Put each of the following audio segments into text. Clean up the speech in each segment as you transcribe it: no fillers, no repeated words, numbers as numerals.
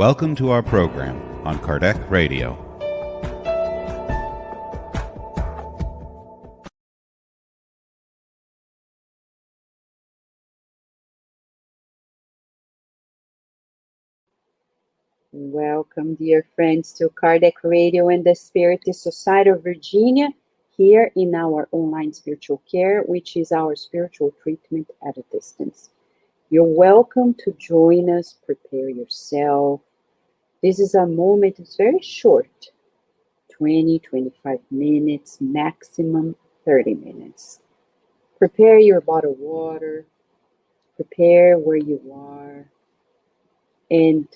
Welcome to our program on Kardec Radio. Welcome, dear friends, to Kardec Radio and the Spiritist Society of Virginia, here in our online spiritual care, which is our spiritual treatment at a distance. You're welcome to join us. Prepare yourself. This is a moment, it's very short, 20-25 minutes, maximum 30 minutes. Prepare your bottle of water, prepare where you are, and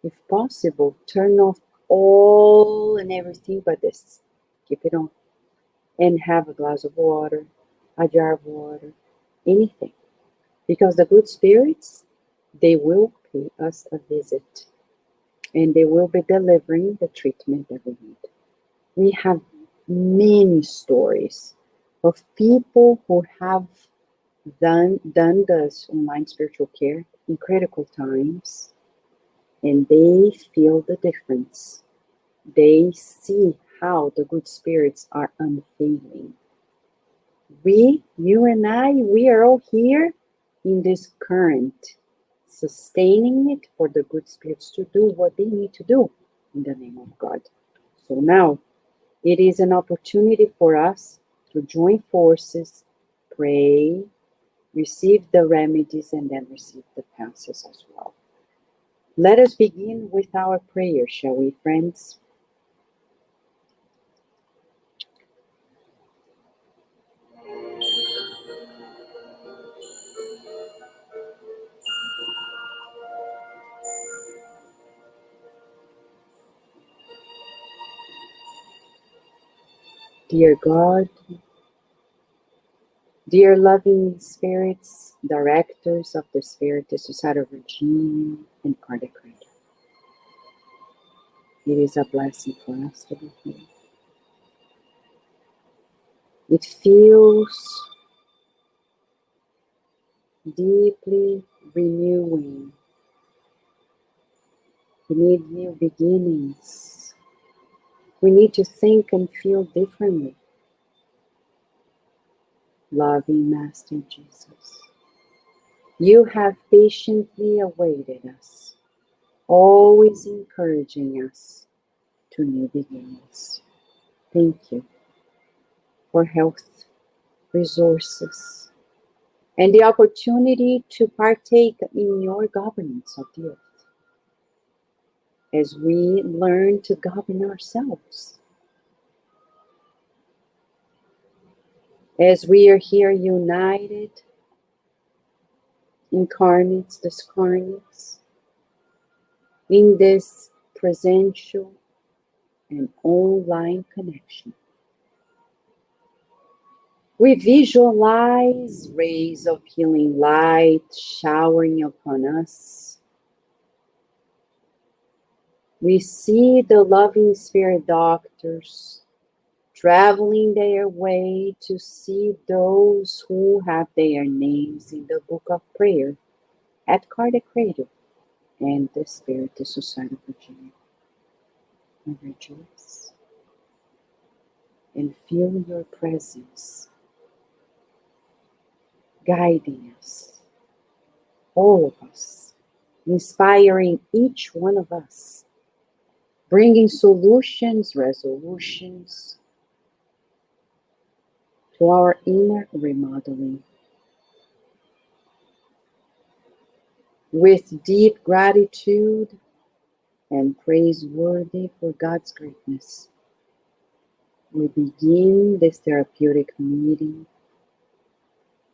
if possible, turn off all and everything but this. Keep it on. And have a glass of water, a jar of water, anything. Because the good spirits, they will pay us a visit. And they will be delivering the treatment that we need. We have many stories of people who have done this online spiritual care in critical times, and they feel the difference. They see how the good spirits are unfailing. You and I, we are all here in this current, sustaining it for the good spirits to do what they need to do in the name of God. So now, it is an opportunity for us to join forces, pray, receive the remedies, and then receive the passes as well. Let us begin with our prayer, shall we, friends? Dear God, dear loving spirits, directors of the Spiritist Society of Virginia and Kardec Radio, it is a blessing for us to be here. It feels deeply renewing. We need new beginnings. We need to think and feel differently. Loving Master Jesus, you have patiently awaited us, always encouraging us to new beginnings. Thank you for health, resources, and the opportunity to partake in your governance of the earth as we learn to govern ourselves. As we are here united, incarnates, discarnates, in this presential and online connection. We visualize rays of healing light showering upon us. We see the loving spirit doctors traveling their way to see those who have their names in the book of prayer at Kardec Radio and the Spiritist Society of Virginia. I rejoice and feel your presence guiding us, all of us, inspiring each one of us, bringing solutions, resolutions to our inner remodeling. With deep gratitude and praiseworthy for God's greatness, we begin this therapeutic meeting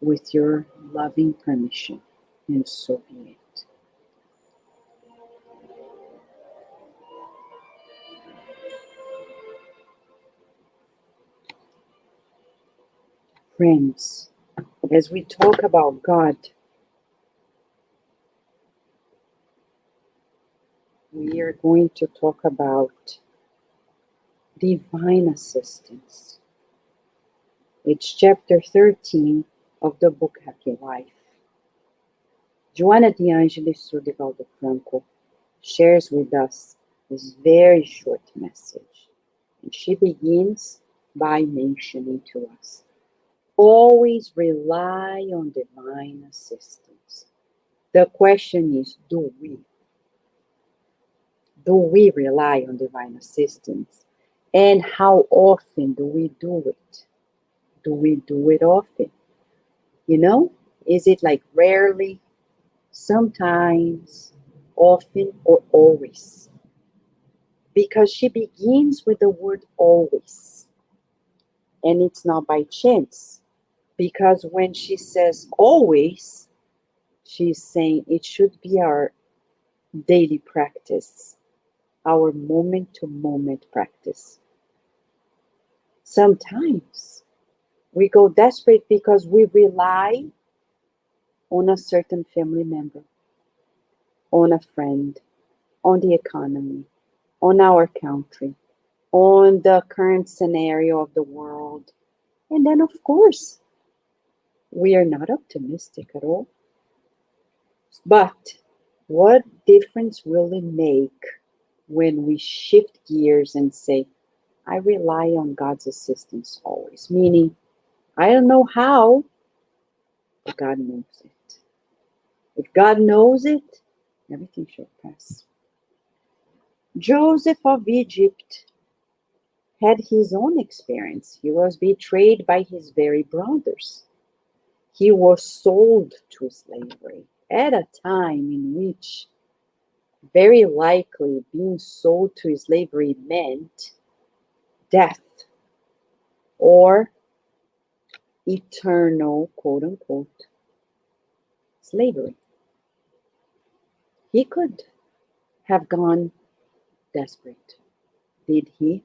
with your loving permission, and so be it. Friends, as we talk about God, we are going to talk about divine assistance. It's chapter 13 of the book Happy Life. Joanna de Angelis through Divaldo Franco shares with us this very short message. And she begins by mentioning to us, always rely on divine assistance. The question is, do we? Do we rely on divine assistance? And how often do we do it? Do we do it often? You know, is it like rarely, sometimes, often, or always? Because she begins with the word always. And it's not by chance. Because when she says always, she's saying it should be our daily practice, our moment-to-moment practice. Sometimes we go desperate because we rely on a certain family member, on a friend, on the economy, on our country, on the current scenario of the world. And then, of course, we are not optimistic at all. But what difference will it make when we shift gears and say, I rely on God's assistance always? Meaning, I don't know how, but God knows it. If God knows it, everything should pass. Joseph of Egypt had his own experience. He was betrayed by his very brothers. He was sold to slavery at a time in which very likely being sold to slavery meant death or eternal, quote unquote, slavery. He could have gone desperate. Did he?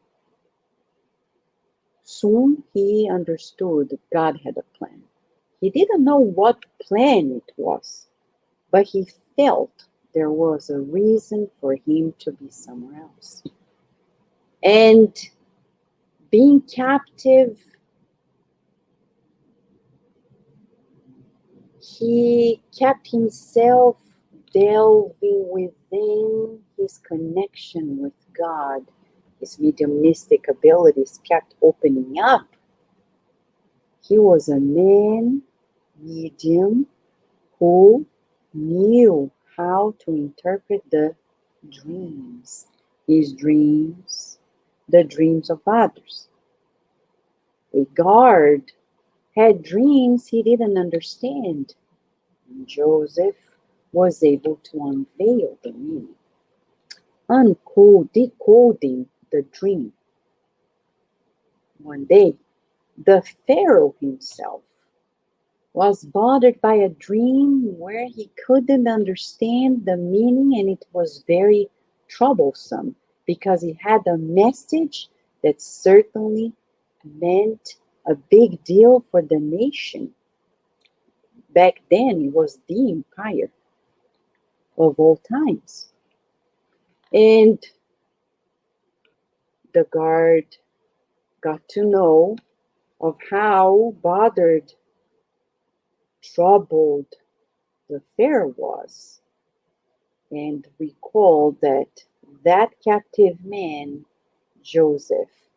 Soon he understood God had a plan. He didn't know what plan it was, but he felt there was a reason for him to be somewhere else. And being captive, he kept himself delving within his connection with God. His mediumistic abilities kept opening up. He was a man, medium, who knew how to interpret the dreams, his dreams, the dreams of others. A guard had dreams he didn't understand. And Joseph was able to unveil the meaning, decoding the dream. One day, the Pharaoh himself was bothered by a dream where he couldn't understand the meaning, and it was very troublesome because he had a message that certainly meant a big deal for the nation. Back then, it was the empire of all times. And the guard got to know of how bothered, troubled the Pharaoh was, and recalled that captive man, Joseph,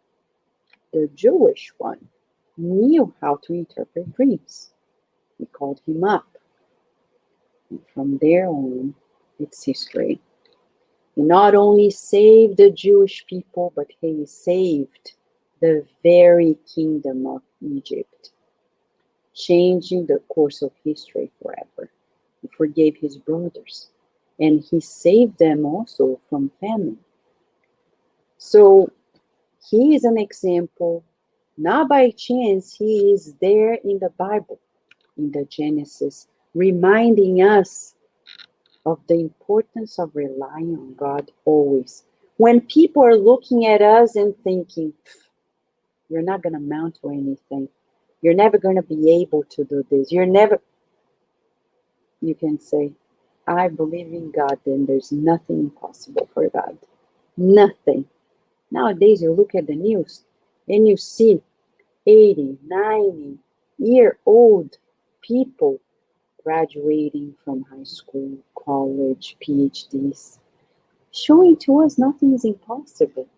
the Jewish one, knew how to interpret dreams. He called him up. And from there on, it's history. He not only saved the Jewish people, but he saved the very kingdom of Egypt, changing the course of history forever. He forgave his brothers, and he saved them also from famine. So he is an example, not by chance. He is there in the Bible, in the Genesis, reminding us of the importance of relying on God always. When people are looking at us and thinking, you're not going to amount to anything, you're never going to be able to do this, you can say, I believe in God, then there's nothing impossible for God. Nothing. Nowadays, you look at the news and you see 80, 90-year-old people graduating from high school, college, PhDs, showing to us nothing is impossible.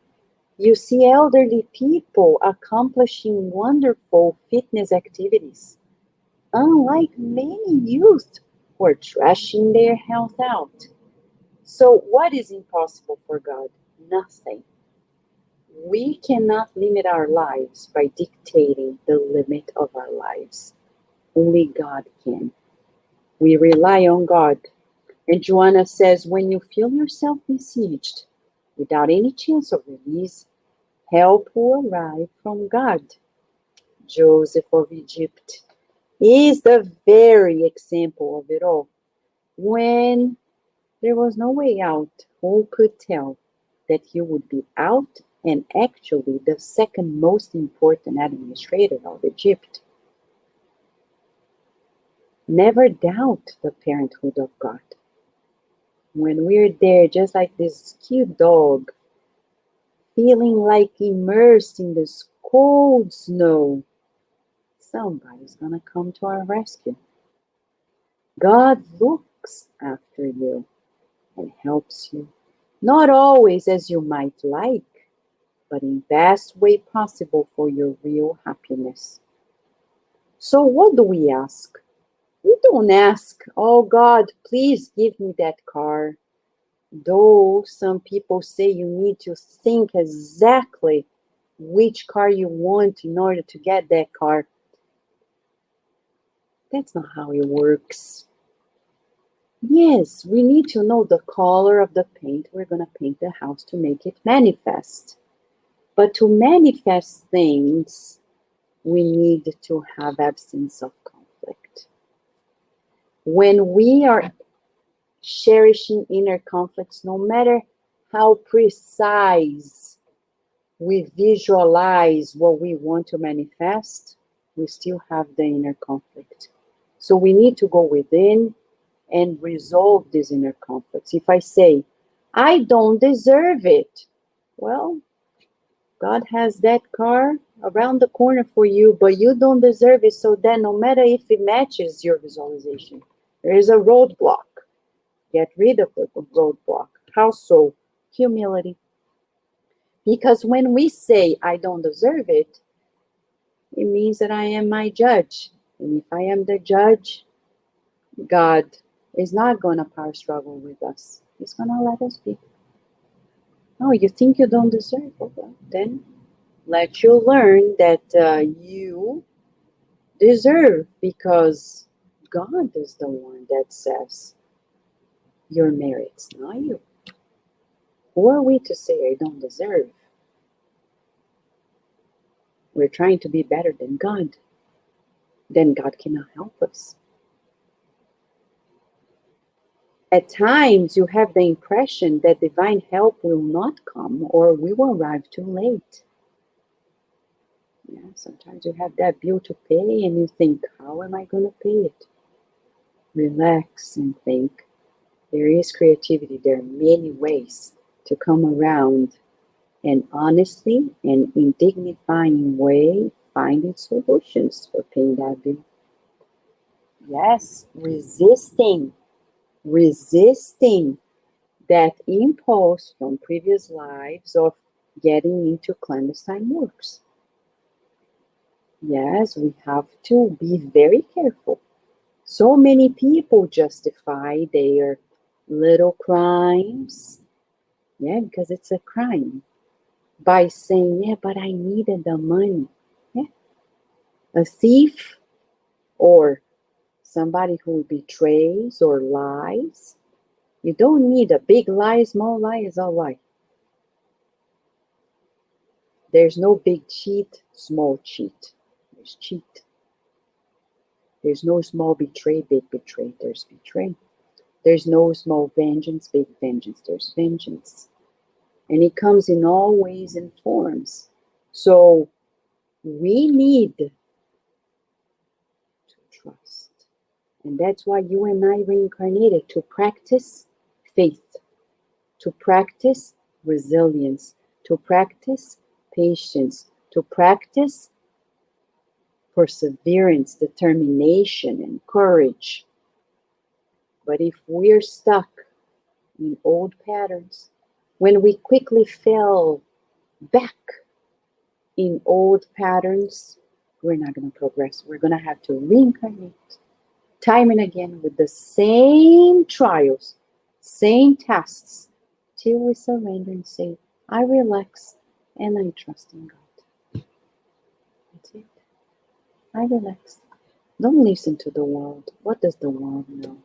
You see elderly people accomplishing wonderful fitness activities, unlike many youth who are trashing their health out. So, what is impossible for God? Nothing. We cannot limit our lives by dictating the limit of our lives. Only God can. We rely on God. And Joanna says, when you feel yourself besieged, without any chance of release, help will arrive from God. Joseph of Egypt is the very example of it all. When there was no way out, who could tell that he would be out and actually the second most important administrator of Egypt? Never doubt the parenthood of God. When we're there, just like this cute dog, feeling like immersed in this cold snow, somebody's gonna come to our rescue. God looks after you and helps you, not always as you might like, but in best way possible for your real happiness. So what do we ask? We don't ask, oh God, please give me that car. Though some people say you need to think exactly which car you want in order to get that car. That's not how it works. Yes, we need to know the color of the paint we're going to paint the house to make it manifest. But to manifest things, we need to have absence of conflict. When we are cherishing inner conflicts, no matter how precise we visualize what we want to manifest, we still have the inner conflict. So we need to go within and resolve these inner conflicts. If I say, I don't deserve it, well, God has that car around the corner for you, but you don't deserve it. So then no matter if it matches your visualization, there is a roadblock. Get rid of the roadblock. How so? Humility. Because when we say, I don't deserve it, it means that I am my judge. And if I am the judge, God is not going to power struggle with us. He's going to let us be. Oh, you think you don't deserve it? Well, then let you learn that you deserve, because God is the one that says your merits, not you. Who are we to say I don't deserve? We're trying to be better than God. Then God cannot help us. At times, you have the impression that divine help will not come or we will arrive too late. Yeah, sometimes you have that bill to pay and you think, how am I going to pay it? Relax and think. There is creativity. There are many ways to come around and honestly and in dignifying way finding solutions for paying that bill. Yes, resisting that impulse from previous lives of getting into clandestine works. Yes, we have to be very careful. So many people justify their little crimes, yeah, because it's a crime, by saying, yeah, but I needed the money. Yeah. A thief or somebody who betrays or lies, you don't need a big lie, small lie is a lie. There's no big cheat, small cheat. There's cheat. There's no small betray, big betray. There's betray. There's no small vengeance, big vengeance. There's vengeance. And it comes in all ways and forms. So we need to trust. And that's why you and I reincarnated, to practice faith, to practice resilience, to practice patience, to practice perseverance, determination, and courage. But if we're stuck in old patterns, when we quickly fell back in old patterns, we're not going to progress. We're going to have to reincarnate time and again with the same trials, same tests, till we surrender and say, I relax and I trust in God. That's it. I relax. Don't listen to the world. What does the world know?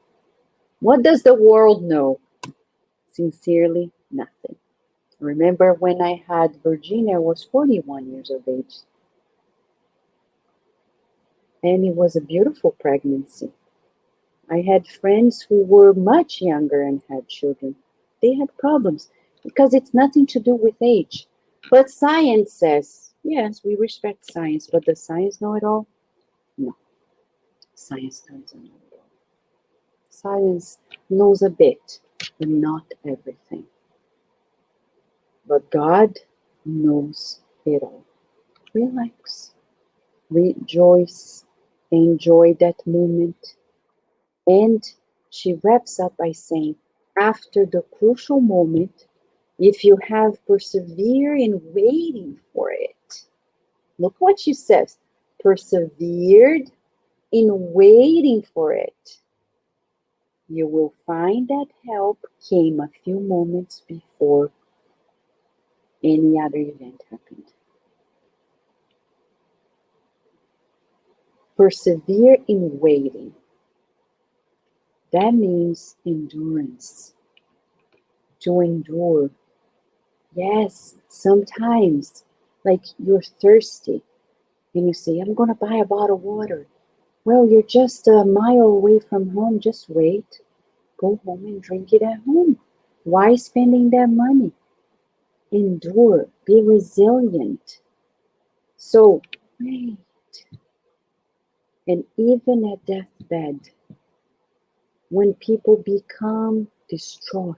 What does the world know? Sincerely, nothing. Remember when I had Virginia, I was 41 years of age. And it was a beautiful pregnancy. I had friends who were much younger and had children. They had problems because it's nothing to do with age. But science says, yes, we respect science, but does science know it all? No, science doesn't know it all. Science knows a bit, but not everything. But God knows it all. Relax, rejoice, enjoy that moment. And she wraps up by saying, after the crucial moment, if you have persevered in waiting for it, look what she says, persevered in waiting for it, you will find that help came a few moments before any other event happened. Persevere in waiting. That means endurance. To endure. Yes, sometimes, like you're thirsty and you say, I'm going to buy a bottle of water. Well, you're just a mile away from home. Just wait. Go home and drink it at home. Why spending that money? Endure. Be resilient. So, wait. And even at deathbed, when people become distraught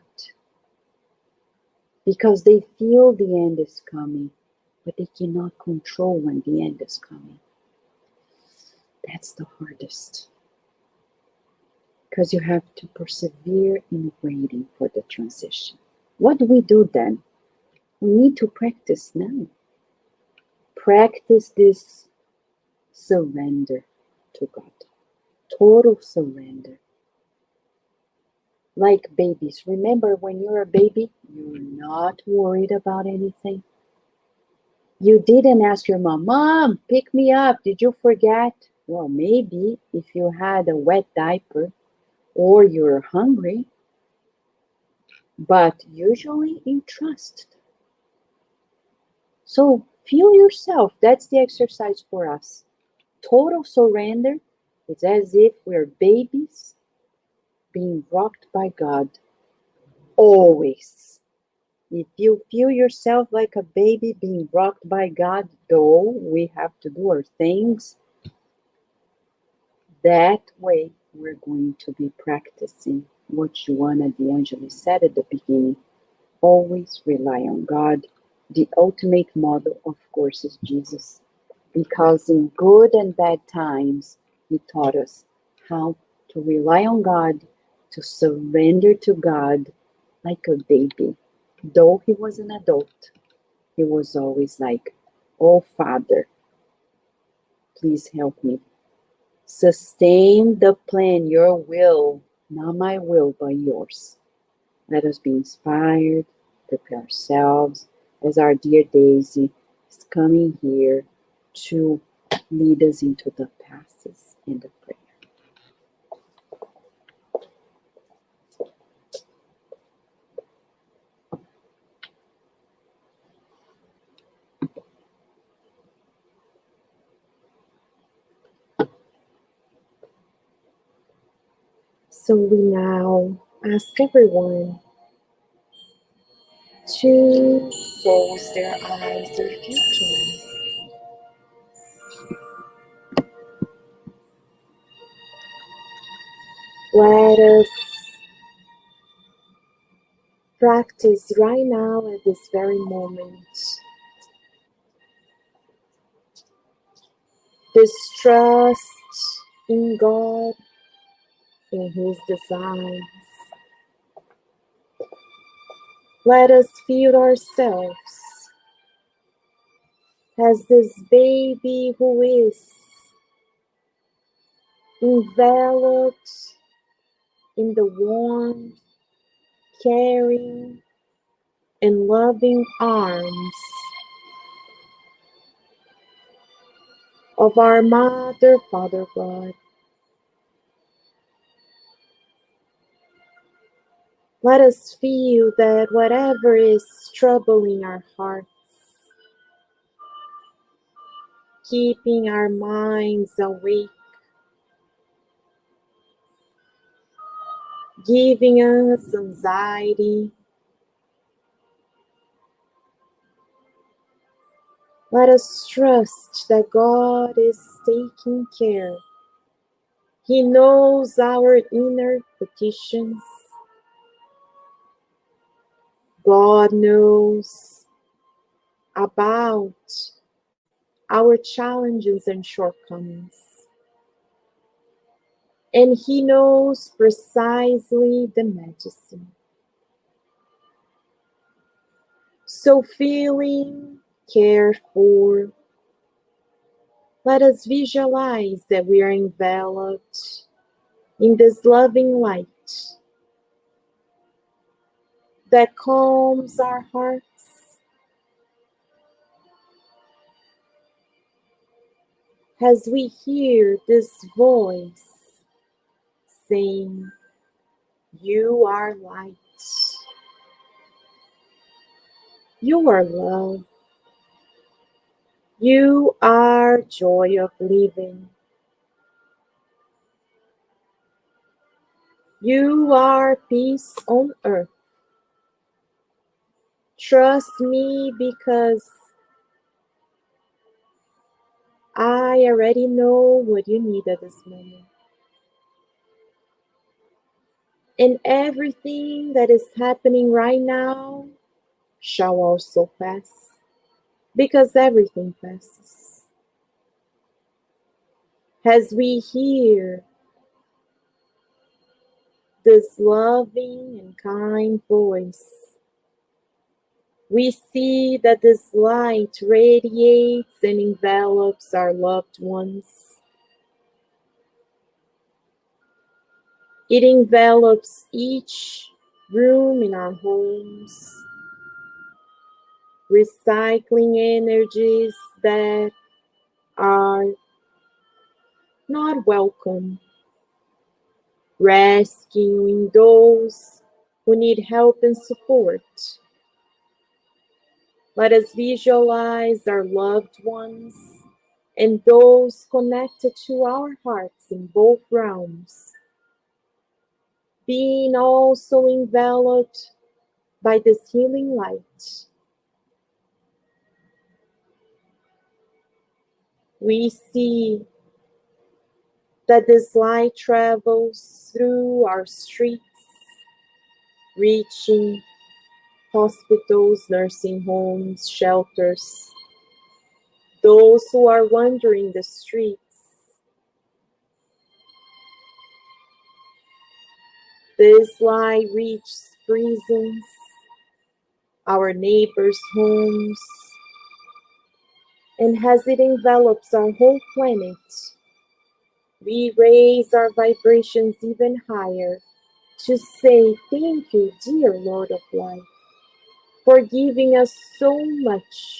because they feel the end is coming, but they cannot control when the end is coming. That's the hardest. Because you have to persevere in waiting for the transition. What do we do then? We need to practice now. Practice this surrender to God. Total surrender. Like babies. Remember when you're a baby, you're not worried about anything. You didn't ask your mom, Mom, pick me up. Did you forget? Well, maybe if you had a wet diaper or you're hungry, but usually you trust. So feel yourself. That's the exercise for us. Total surrender is as if we're babies being rocked by God. Always. If you feel yourself like a baby being rocked by God, though we have to do our things, that way we're going to be practicing what Joanna de Angelis said at the beginning. Always rely on God. The ultimate model, of course, is Jesus. Because in good and bad times, he taught us how to rely on God, to surrender to God like a baby. Though he was an adult, he was always like, oh, Father, please help me. Sustain the plan, your will, not my will, but yours. Let us be inspired, prepare ourselves, as our dear Daisy is coming here to lead us into the passes and the prayer. So we now ask everyone to close their eyes if you can. Let us practice right now at this very moment this trust in God, in His designs. Let us feel ourselves as this baby who is enveloped in the warm, caring, and loving arms of our Mother, Father God. Let us feel that whatever is troubling our hearts, keeping our minds awake, giving us anxiety, let us trust that God is taking care. He knows our inner petitions. God knows about our challenges and shortcomings. And He knows precisely the medicine. So feeling cared for, let us visualize that we are enveloped in this loving light that calms our hearts as we hear this voice saying, "You are light. You are love. You are joy of living. You are peace on earth. Trust me because I already know what you need at this moment. And everything that is happening right now shall also pass, because everything passes." As we hear this loving and kind voice, we see that this light radiates and envelops our loved ones. It envelops each room in our homes, recycling energies that are not welcome, rescuing those who need help and support. Let us visualize our loved ones and those connected to our hearts in both realms, being also enveloped by this healing light. We see that this light travels through our streets, reaching hospitals, nursing homes, shelters, those who are wandering the streets. This light reaches prisons, our neighbors' homes, and as it envelops our whole planet, we raise our vibrations even higher to say thank you, dear Lord of Life, for giving us so much,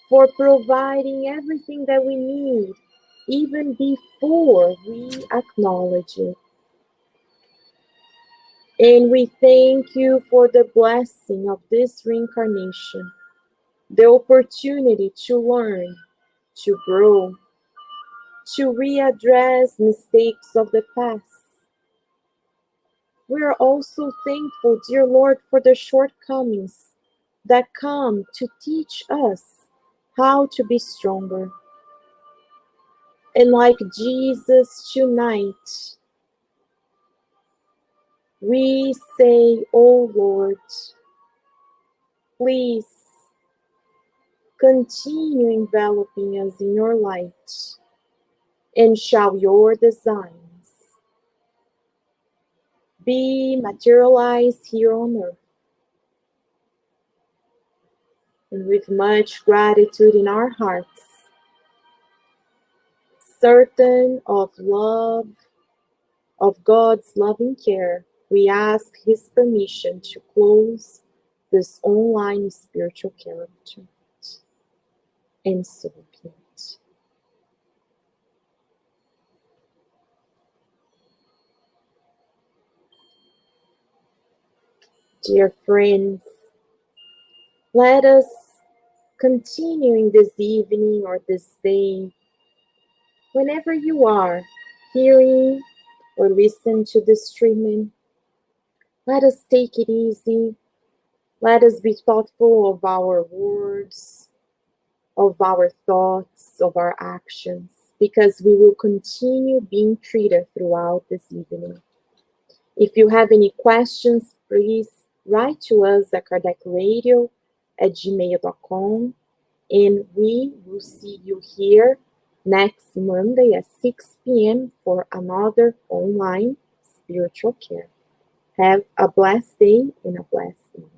for providing everything that we need, even before we acknowledge it. And we thank you for the blessing of this reincarnation, the opportunity to learn, to grow, to readdress mistakes of the past. We are also thankful, dear Lord, for the shortcomings that come to teach us how to be stronger. And like Jesus tonight, we say, "Oh Lord, please continue enveloping us in your light, and shall your designs be materialized here on earth. And with much gratitude in our hearts, certain of love, of God's loving care, we ask His permission to close this online spiritual care retreat. And so be it. Dear friends, let us continue in this evening or this day, whenever you are hearing or listen to the streaming, let us take it easy. Let us be thoughtful of our words, of our thoughts, of our actions, because we will continue being treated throughout this evening. If you have any questions, please write to us at kardecradio@gmail.com, and we will see you here next Monday at 6 p.m. for another online spiritual care. Have a blessed day and a blessed evening.